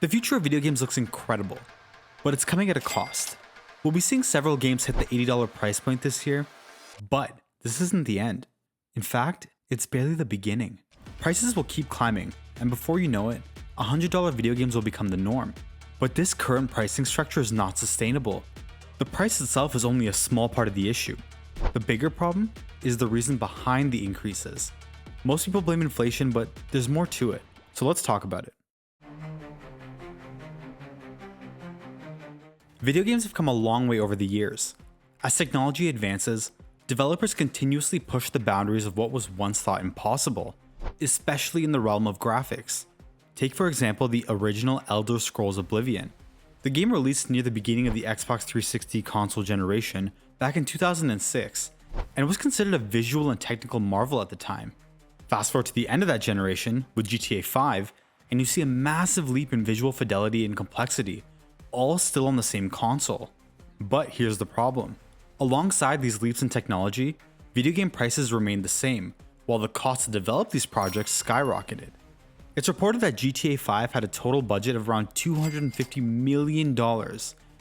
The future of video games looks incredible, but it's coming at a cost. We'll be seeing several games hit the $80 price point this year, but this isn't the end. In fact, it's barely the beginning. Prices will keep climbing, and before you know it, $100 video games will become the norm. But this current pricing structure is not sustainable. The price itself is only a small part of the issue. The bigger problem is the reason behind the increases. Most people blame inflation, but there's more to it, so let's talk about it. Video games have come a long way over the years. As technology advances, developers continuously push the boundaries of what was once thought impossible, especially in the realm of graphics. Take for example the original Elder Scrolls Oblivion. The game released near the beginning of the Xbox 360 console generation back in 2006, and was considered a visual and technical marvel at the time. Fast forward to the end of that generation with GTA 5, and you see a massive leap in visual fidelity and complexity, all still on the same console. But here's the problem. Alongside these leaps in technology, video game prices remained the same, while the cost to develop these projects skyrocketed. It's reported that GTA 5 had a total budget of around $250 million,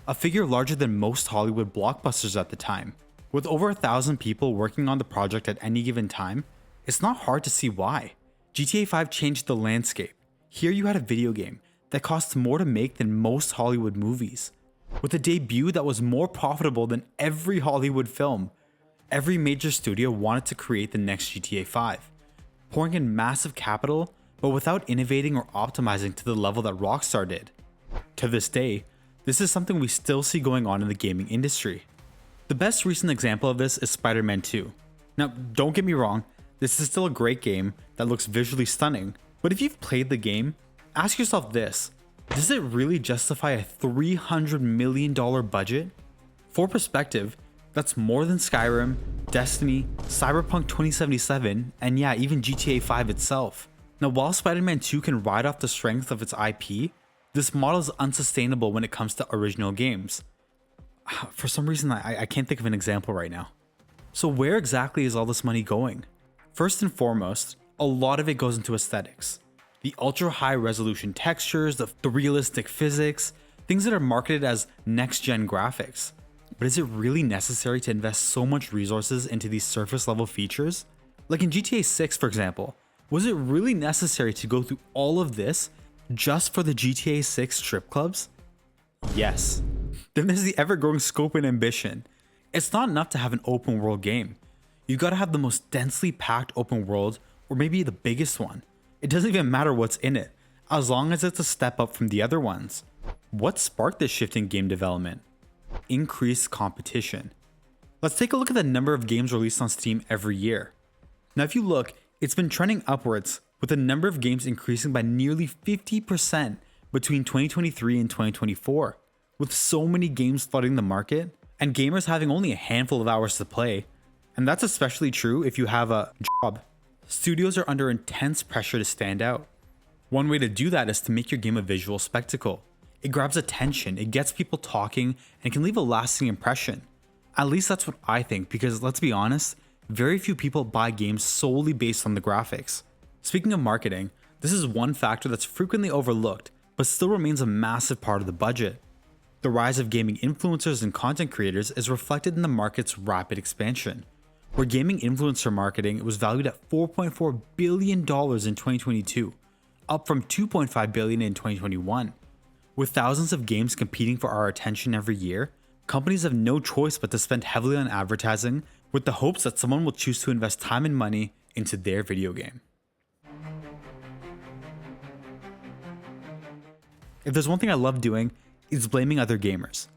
a figure larger than most Hollywood blockbusters at the time. With over 1,000 people working on the project at any given time, it's not hard to see why. GTA 5 changed the landscape. Here you had a video game that costs more to make than most Hollywood movies, with a debut that was more profitable than every Hollywood film. Every major studio wanted to create the next GTA 5, pouring in massive capital, but without innovating or optimizing to the level that Rockstar did. To this day, this is something we still see going on in the gaming industry. The best recent example of this is Spider-Man 2. Now, don't get me wrong, this is still a great game that looks visually stunning, but if you've played the game, ask yourself this: does it really justify a $300 million budget? For perspective, that's more than Skyrim, Destiny, Cyberpunk 2077, and yeah, even GTA 5 itself. Now, while Spider-Man 2 can ride off the strength of its IP, this model is unsustainable when it comes to original games. For some reason, I can't think of an example right now. So where exactly is all this money going? First and foremost, a lot of it goes into aesthetics. The ultra high resolution textures, the realistic physics, things that are marketed as next gen graphics. But is it really necessary to invest so much resources into these surface level features? Like in GTA 6 for example, was it really necessary to go through all of this just for the GTA 6 strip clubs? Yes. Then there's the ever growing scope and ambition. It's not enough to have an open world game. You've got to have the most densely packed open world, or maybe the biggest one. It doesn't even matter what's in it, as long as it's a step up from the other ones. What sparked this shift in game development? Increased competition. Let's take a look at the number of games released on Steam every year. Now if you look, it's been trending upwards, with the number of games increasing by nearly 50% between 2023 and 2024. With so many games flooding the market, and gamers having only a handful of hours to play, and that's especially true if you have a job. Studios are under intense pressure to stand out. One way to do that is to make your game a visual spectacle. It grabs attention, it gets people talking, and can leave a lasting impression. At least that's what I think, because let's be honest, very few people buy games solely based on the graphics. Speaking of marketing, this is one factor that's frequently overlooked, but still remains a massive part of the budget. The rise of gaming influencers and content creators is reflected in the market's rapid expansion, where gaming influencer marketing was valued at $4.4 billion in 2022, up from $2.5 billion in 2021. With thousands of games competing for our attention every year, companies have no choice but to spend heavily on advertising with the hopes that someone will choose to invest time and money into their video game. If there's one thing I love doing, it's blaming other gamers.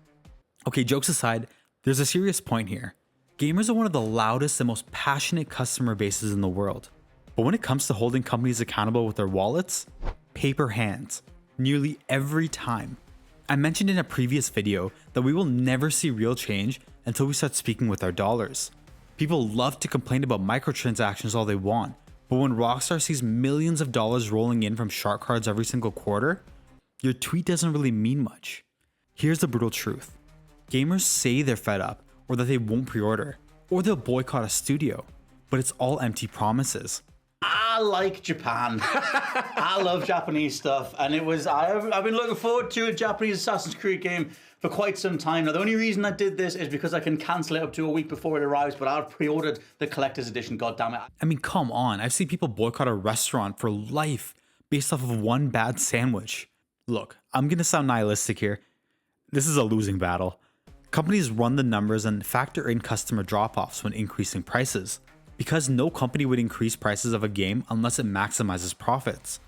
Okay, jokes aside, there's a serious point here. Gamers are one of the loudest and most passionate customer bases in the world. But when it comes to holding companies accountable with their wallets, paper hands, nearly every time. I mentioned in a previous video that we will never see real change until we start speaking with our dollars. People love to complain about microtransactions all they want, but when Rockstar sees millions of dollars rolling in from shark cards every single quarter, your tweet doesn't really mean much. Here's the brutal truth. Gamers say they're fed up, or that they won't pre-order, or they'll boycott a studio, but it's all empty promises. I like Japan. I love Japanese stuff, and I've been looking forward to a Japanese Assassin's Creed game for quite some time now. The only reason I did this is because I can cancel it up to a week before it arrives, but I've pre-ordered the collector's edition, goddammit. I mean, come on. I've seen people boycott a restaurant for life based off of one bad sandwich. Look, I'm gonna sound nihilistic here. This is a losing battle. Companies run the numbers and factor in customer drop-offs when increasing prices, because no company would increase prices of a game unless it maximizes profits.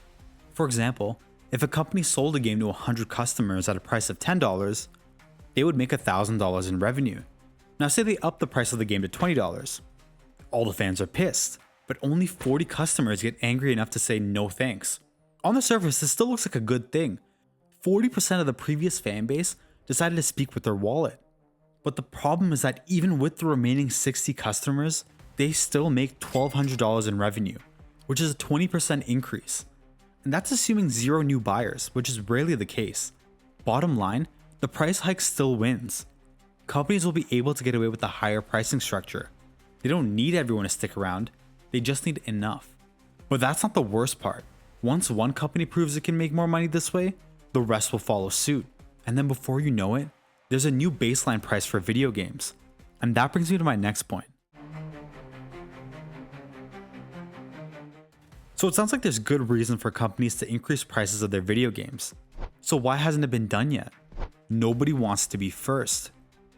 For example, if a company sold a game to 100 customers at a price of $10, they would make $1,000 in revenue. Now say they up the price of the game to $20. All the fans are pissed, but only 40 customers get angry enough to say no thanks. On the surface, this still looks like a good thing. 40% of the previous fan base decided to speak with their wallet. But the problem is that even with the remaining 60 customers, they still make $1,200 in revenue, which is a 20% increase. And that's assuming zero new buyers, which is rarely the case. Bottom line, the price hike still wins. Companies will be able to get away with a higher pricing structure. They don't need everyone to stick around, they just need enough. But that's not the worst part. Once one company proves it can make more money this way, the rest will follow suit. And then before you know it, there's a new baseline price for video games. And that brings me to my next point. So it sounds like there's good reason for companies to increase prices of their video games. So why hasn't it been done yet? Nobody wants to be first.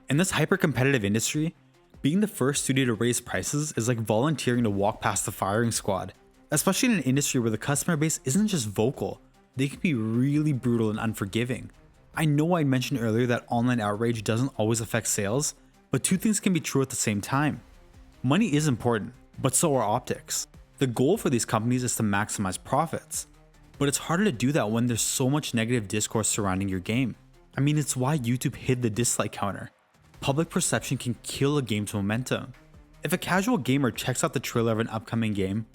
In this hyper-competitive industry, being the first studio to raise prices is like volunteering to walk past the firing squad. Especially in an industry where the customer base isn't just vocal, they can be really brutal and unforgiving. I know I mentioned earlier that online outrage doesn't always affect sales, but two things can be true at the same time. Money is important, but so are optics. The goal for these companies is to maximize profits, but it's harder to do that when there's so much negative discourse surrounding your game. I mean, it's why YouTube hid the dislike counter. Public perception can kill a game's momentum. If a casual gamer checks out the trailer of an upcoming game,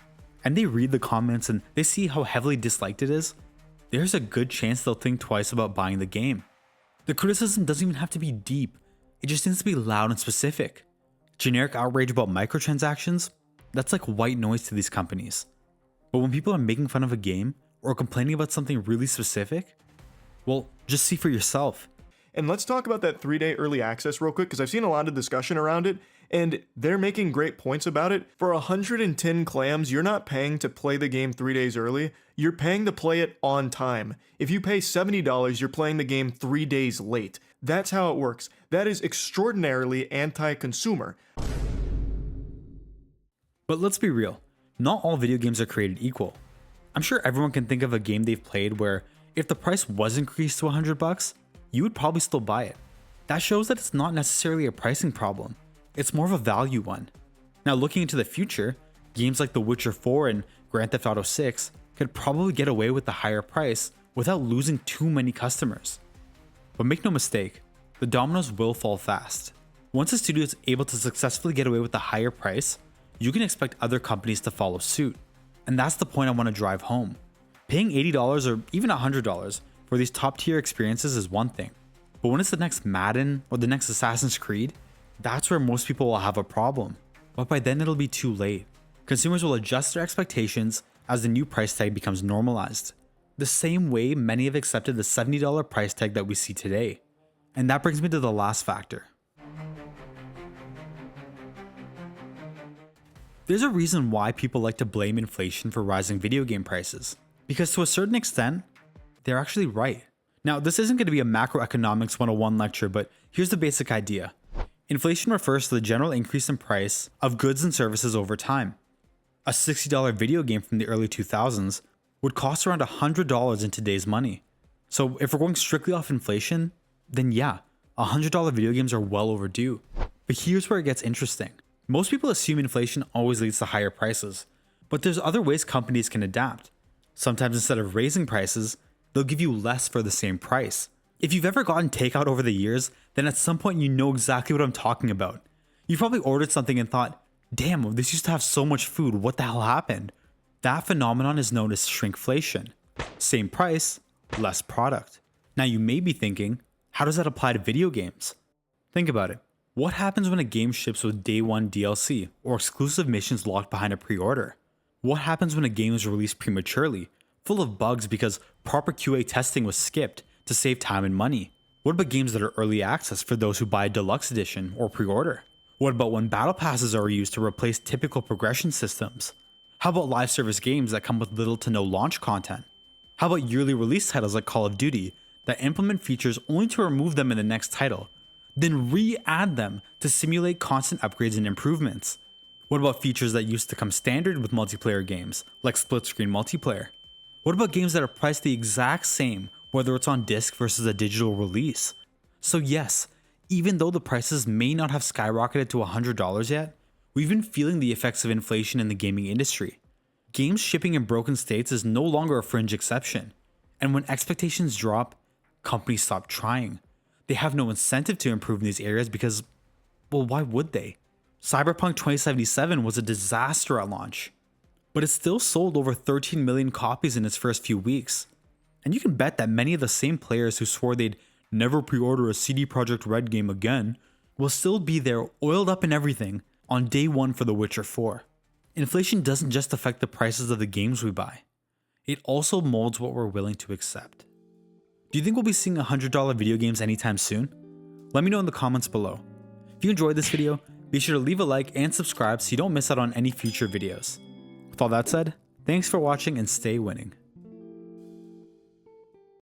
and they read the comments and they see how heavily disliked it is, there's a good chance they'll think twice about buying the game. The criticism doesn't even have to be deep, it just needs to be loud and specific. Generic outrage about microtransactions? That's like white noise to these companies. But when people are making fun of a game or complaining about something really specific, well, just see for yourself. And let's talk about that 3-day early access real quick, because I've seen a lot of discussion around it, and they're making great points about it. For 110 clams, you're not paying to play the game 3 days early, you're paying to play it on time. If you pay $70, you're playing the game 3 days late. That's how it works. That is extraordinarily anti-consumer. But let's be real, not all video games are created equal. I'm sure everyone can think of a game they've played where if the price was increased to $100, you would probably still buy it. That shows that it's not necessarily a pricing problem, it's more of a value one. Now looking into the future, games like The Witcher 4 and Grand Theft Auto 6 could probably get away with the higher price without losing too many customers. But make no mistake, the dominoes will fall fast. Once a studio is able to successfully get away with the higher price, you can expect other companies to follow suit. And that's the point I want to drive home. Paying $80 or even $100 for these top tier experiences is one thing, but when it's the next Madden or the next Assassin's Creed, that's where most people will have a problem. But by then it'll be too late. Consumers will adjust their expectations as the new price tag becomes normalized. The same way many have accepted the $70 price tag that we see today. And that brings me to the last factor. There's a reason why people like to blame inflation for rising video game prices, because to a certain extent, they're actually right. Now, this isn't going to be a macroeconomics 101 lecture, but here's the basic idea. Inflation refers to the general increase in price of goods and services over time. A $60 video game from the early 2000s would cost around $100 in today's money. So if we're going strictly off inflation, then yeah, $100 video games are well overdue. But here's where it gets interesting. Most people assume inflation always leads to higher prices, but there's other ways companies can adapt. Sometimes instead of raising prices, they'll give you less for the same price. If you've ever gotten takeout over the years, then at some point you know exactly what I'm talking about. You probably ordered something and thought, damn, this used to have so much food, what the hell happened? That phenomenon is known as shrinkflation. Same price, less product. Now you may be thinking, how does that apply to video games? Think about it. What happens when a game ships with day one DLC or exclusive missions locked behind a pre-order? What happens when a game is released prematurely, full of bugs because proper QA testing was skipped to save time and money? What about games that are early access for those who buy a deluxe edition or pre-order? What about when battle passes are used to replace typical progression systems? How about live service games that come with little to no launch content? How about yearly release titles like Call of Duty that implement features only to remove them in the next title, then re-add them to simulate constant upgrades and improvements? What about features that used to come standard with multiplayer games, like split-screen multiplayer? What about games that are priced the exact same, whether it's on disc versus a digital release? So yes, even though the prices may not have skyrocketed to $100 yet, we've been feeling the effects of inflation in the gaming industry. Games shipping in broken states is no longer a fringe exception, and when expectations drop, companies stop trying. They have no incentive to improve in these areas because, well, why would they? Cyberpunk 2077 was a disaster at launch, but it still sold over 13 million copies in its first few weeks. And you can bet that many of the same players who swore they'd never pre-order a CD Projekt Red game again will still be there oiled up and everything on day one for The Witcher 4. Inflation doesn't just affect the prices of the games we buy, it also molds what we're willing to accept. Do you think we'll be seeing $100 video games anytime soon? Let me know in the comments below. If you enjoyed this video, be sure to leave a like and subscribe so you don't miss out on any future videos. With all that said, thanks for watching and stay winning.